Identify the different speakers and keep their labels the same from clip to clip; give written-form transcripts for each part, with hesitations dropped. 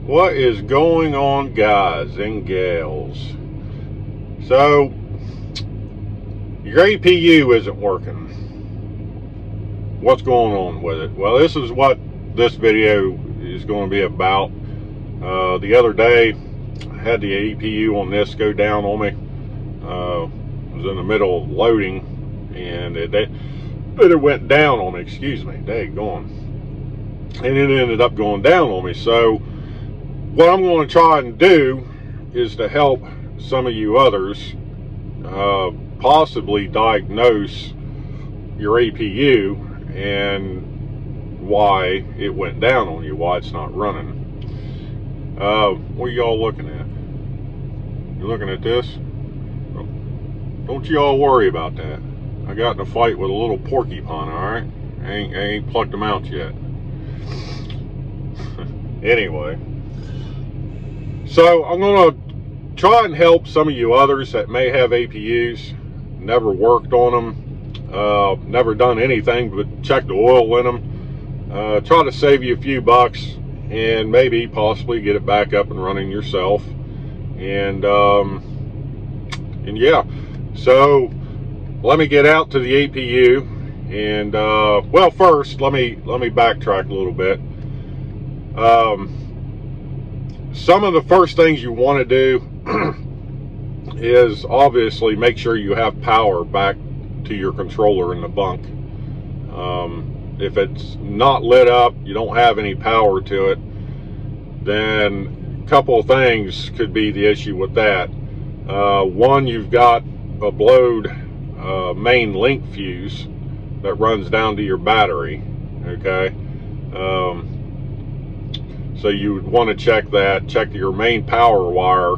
Speaker 1: What is going on, guys and gals? So your APU isn't working. What's going on with it? Well, this is what this video is going to be about. The other day I had the APU on this go down on me. Was in the middle of loading and it went down on me, excuse me, daggone. And it ended up going down on me. So what I'm going to try and do is to help some of you others possibly diagnose your APU and why it went down on you, why it's not running. What are y'all looking at? You looking at this? Don't y'all worry about that. I got in a fight with a little porcupine, alright? I ain't plucked them out yet. Anyway, so I'm going to try and help some of you others that may have APUs, never worked on them, never done anything but check the oil in them, try to save you a few bucks and maybe possibly get it back up and running yourself. And yeah, so let me get out to the APU and well, first let me backtrack a little bit. Some of the first things you want to do is obviously make sure you have power back to your controller in the bunk. If it's not lit up, you don't have any power to it, then a couple of things could be the issue with that. One, you've got a blowed main link fuse that runs down to your battery, okay? So you would want to check that, check your main power wire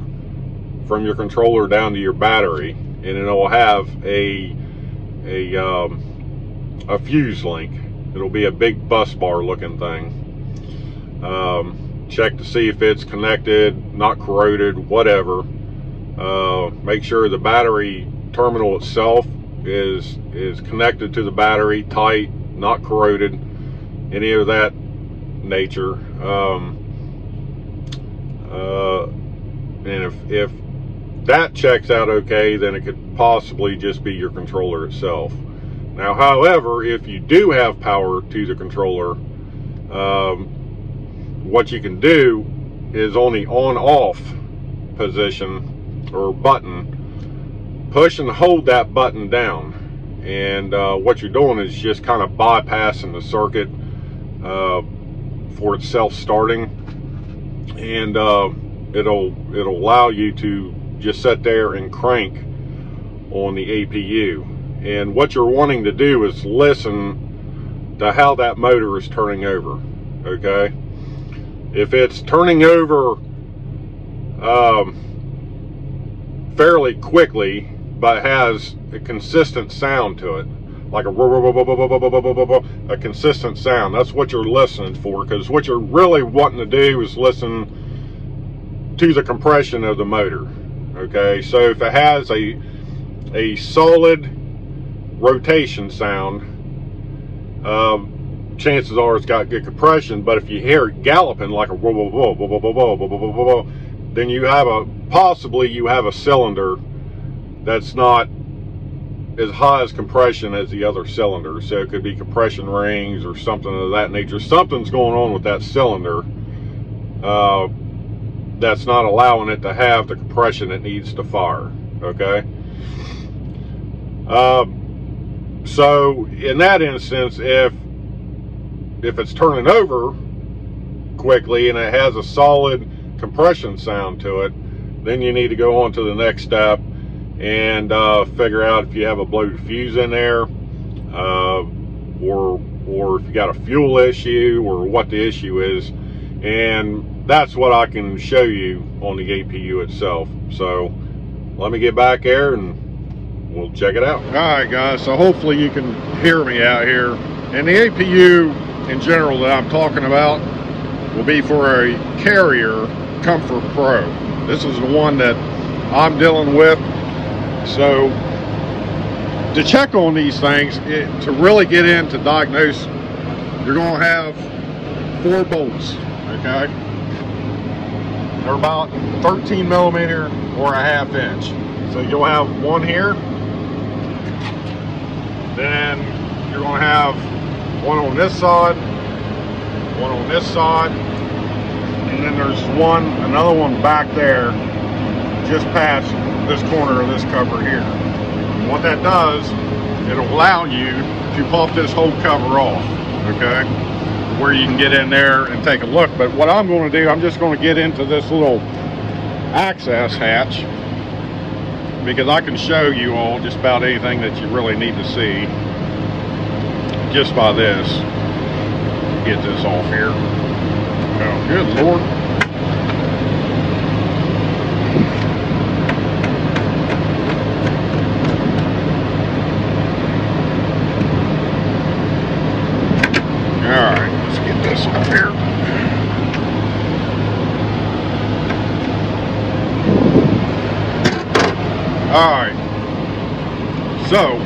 Speaker 1: from your controller down to your battery, and it'll have a fuse link. It'll be a big bus bar looking thing. Check to see if it's connected, not corroded, whatever. Make sure the battery terminal itself is connected to the battery, tight, not corroded, any of that nature. And if that checks out okay, then it could possibly just be your controller itself. Now, however, if you do have power to the controller, what you can do is on the on-off position or button, push and hold that button down, and what you're doing is just kind of bypassing the circuit for itself starting, and it'll allow you to just sit there and crank on the APU. And what you're wanting to do is listen to how that motor is turning over, okay? If it's turning over fairly quickly but has a consistent sound to it, like a consistent sound, that's what you're listening for, because what you're really wanting to do is listen to the compression of the motor, okay? So if it has a solid rotation sound, chances are it's got good compression. But if you hear it galloping like a whoa, whoa, whoa, whoa, whoa, whoa, whoa, whoa, whoa, whoa, whoa, then you have possibly a cylinder that's not as high as compression as the other cylinders. So it could be compression rings or something of that nature. Something's going on with that cylinder that's not allowing it to have the compression it needs to fire, okay? So in that instance, if it's turning over quickly and it has a solid compression sound to it, then you need to go on to the next step and figure out if you have a blowed fuse in there, or if you got a fuel issue, or what the issue is. And that's what I can show you on the APU itself. So let me get back there and we'll check it out. All right, guys, so hopefully you can hear me out here. And the APU in general that I'm talking about will be for a Carrier Comfort Pro. This is the one that I'm dealing with. So to check on these things, to really get into Diagnose, you're going to have 4 bolts, okay? are about 13 millimeter or a ½ inch. So you'll have one here, then you're going to have one on this side, one on this side, and then there's another one back there just past this corner of this cover here. And what that does, it'll allow you to pop this whole cover off, okay, where you can get in there and take a look. But what I'm going to do, I'm just going to get into this little access hatch, because I can show you all just about anything that you really need to see just by this. Get this off here. Oh, good Lord. Alright, let's get this off here. Alright, so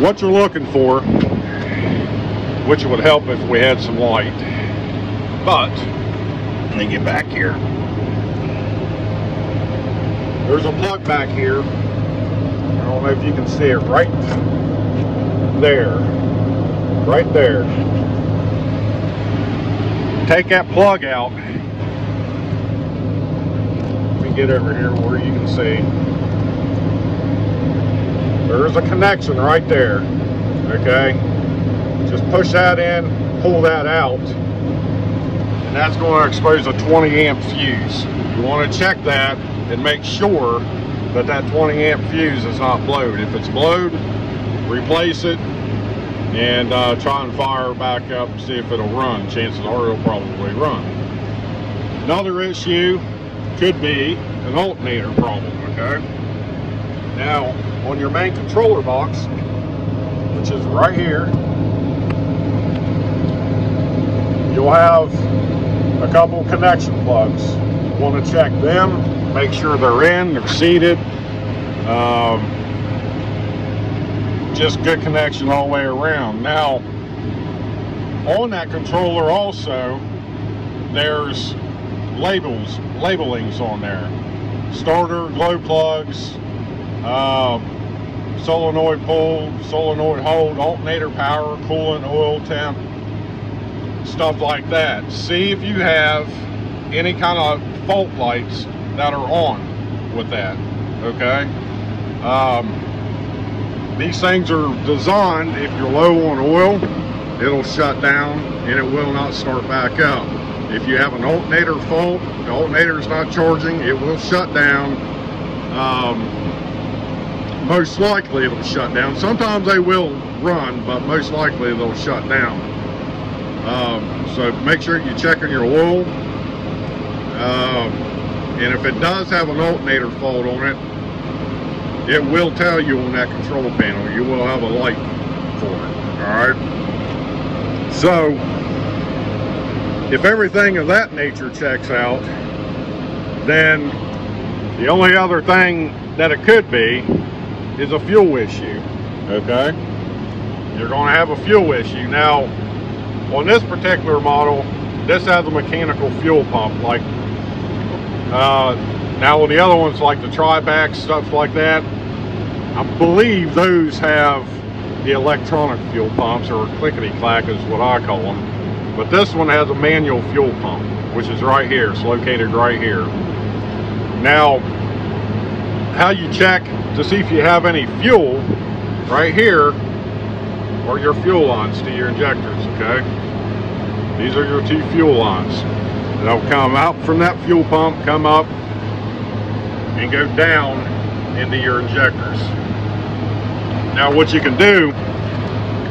Speaker 1: what you're looking for, which would help if we had some light, but let me get back here. There's a plug back here. I don't know if you can see it right there. Right there. Take that plug out. Let me get over here where you can see. There's a connection right there. Okay? Just push that in, pull that out, and that's going to expose a 20 amp fuse. You want to check that and make sure that that 20 amp fuse is not blowed. If it's blowed, replace it and try and fire back up and see if it'll run. Chances are it'll probably run. Another issue could be an alternator problem, okay? Now, on your main controller box, which is right here, you'll have a couple connection plugs. You want to check them, make sure they're in, they're seated. Just good connection all the way around. Now, on that controller also, there's labelings on there. Starter, glow plugs, solenoid pull, solenoid hold, alternator power, coolant, oil temp, stuff like that. See if you have any kind of fault lights that are on with that, okay? These things are designed, if you're low on oil, it'll shut down and it will not start back up. If you have an alternator fault, the alternator is not charging, it will shut down. Most likely it'll shut down. Sometimes they will run, but most likely they'll shut down. So make sure you check on your oil. And if it does have an alternator fault on it, it will tell you on that control panel. You will have a light for it. Alright? So, if everything of that nature checks out, then the only other thing that it could be is a fuel issue. Okay? You're going to have a fuel issue. Now, on this particular model, this has a mechanical fuel pump. Like, now with the other ones, like the tri-packs, stuff like that, I believe those have the electronic fuel pumps, or clickety-clack is what I call them. But this one has a manual fuel pump, which is right here. It's located right here. Now, how you check to see if you have any fuel, right here are your fuel lines to your injectors, okay? These are your two fuel lines. They'll come out from that fuel pump, come up, and go down into your injectors. Now what you can do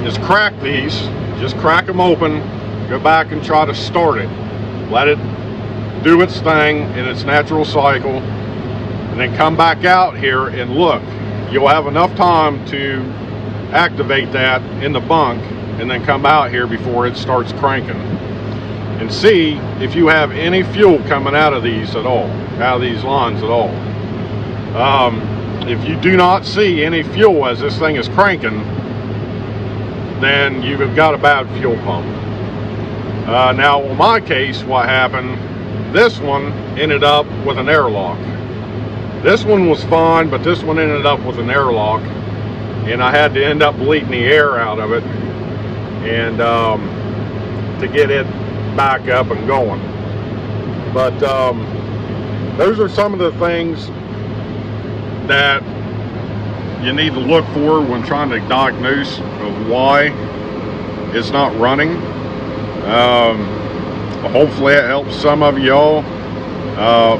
Speaker 1: is crack these, just crack them open, go back and try to start it. Let it do its thing in its natural cycle, and then come back out here and look. You'll have enough time to activate that in the bunk and then come out here before it starts cranking. And see if you have any fuel coming out of these at all, out of these lines at all. If you do not see any fuel as this thing is cranking, then you've got a bad fuel pump. Now, in my case, what happened this one ended up with an airlock. This one was fine, but this one ended up with an airlock, and I had to end up bleeding the air out of it and to get it back up and going. But those are some of the things that you need to look for when trying to diagnose of why it's not running. Hopefully it helps some of y'all.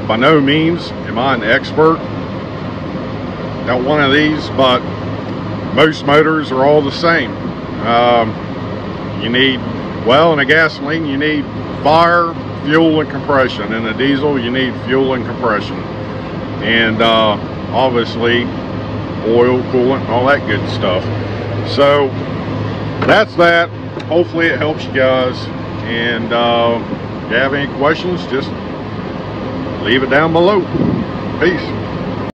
Speaker 1: By no means am I an expert at one of these, but most motors are all the same. You need, well, in a gasoline you need fire, fuel, and compression. In a diesel you need fuel and compression, and obviously oil, coolant, all that good stuff. So that's that. Hopefully it helps you guys, and if you have any questions, just leave it down below. Peace.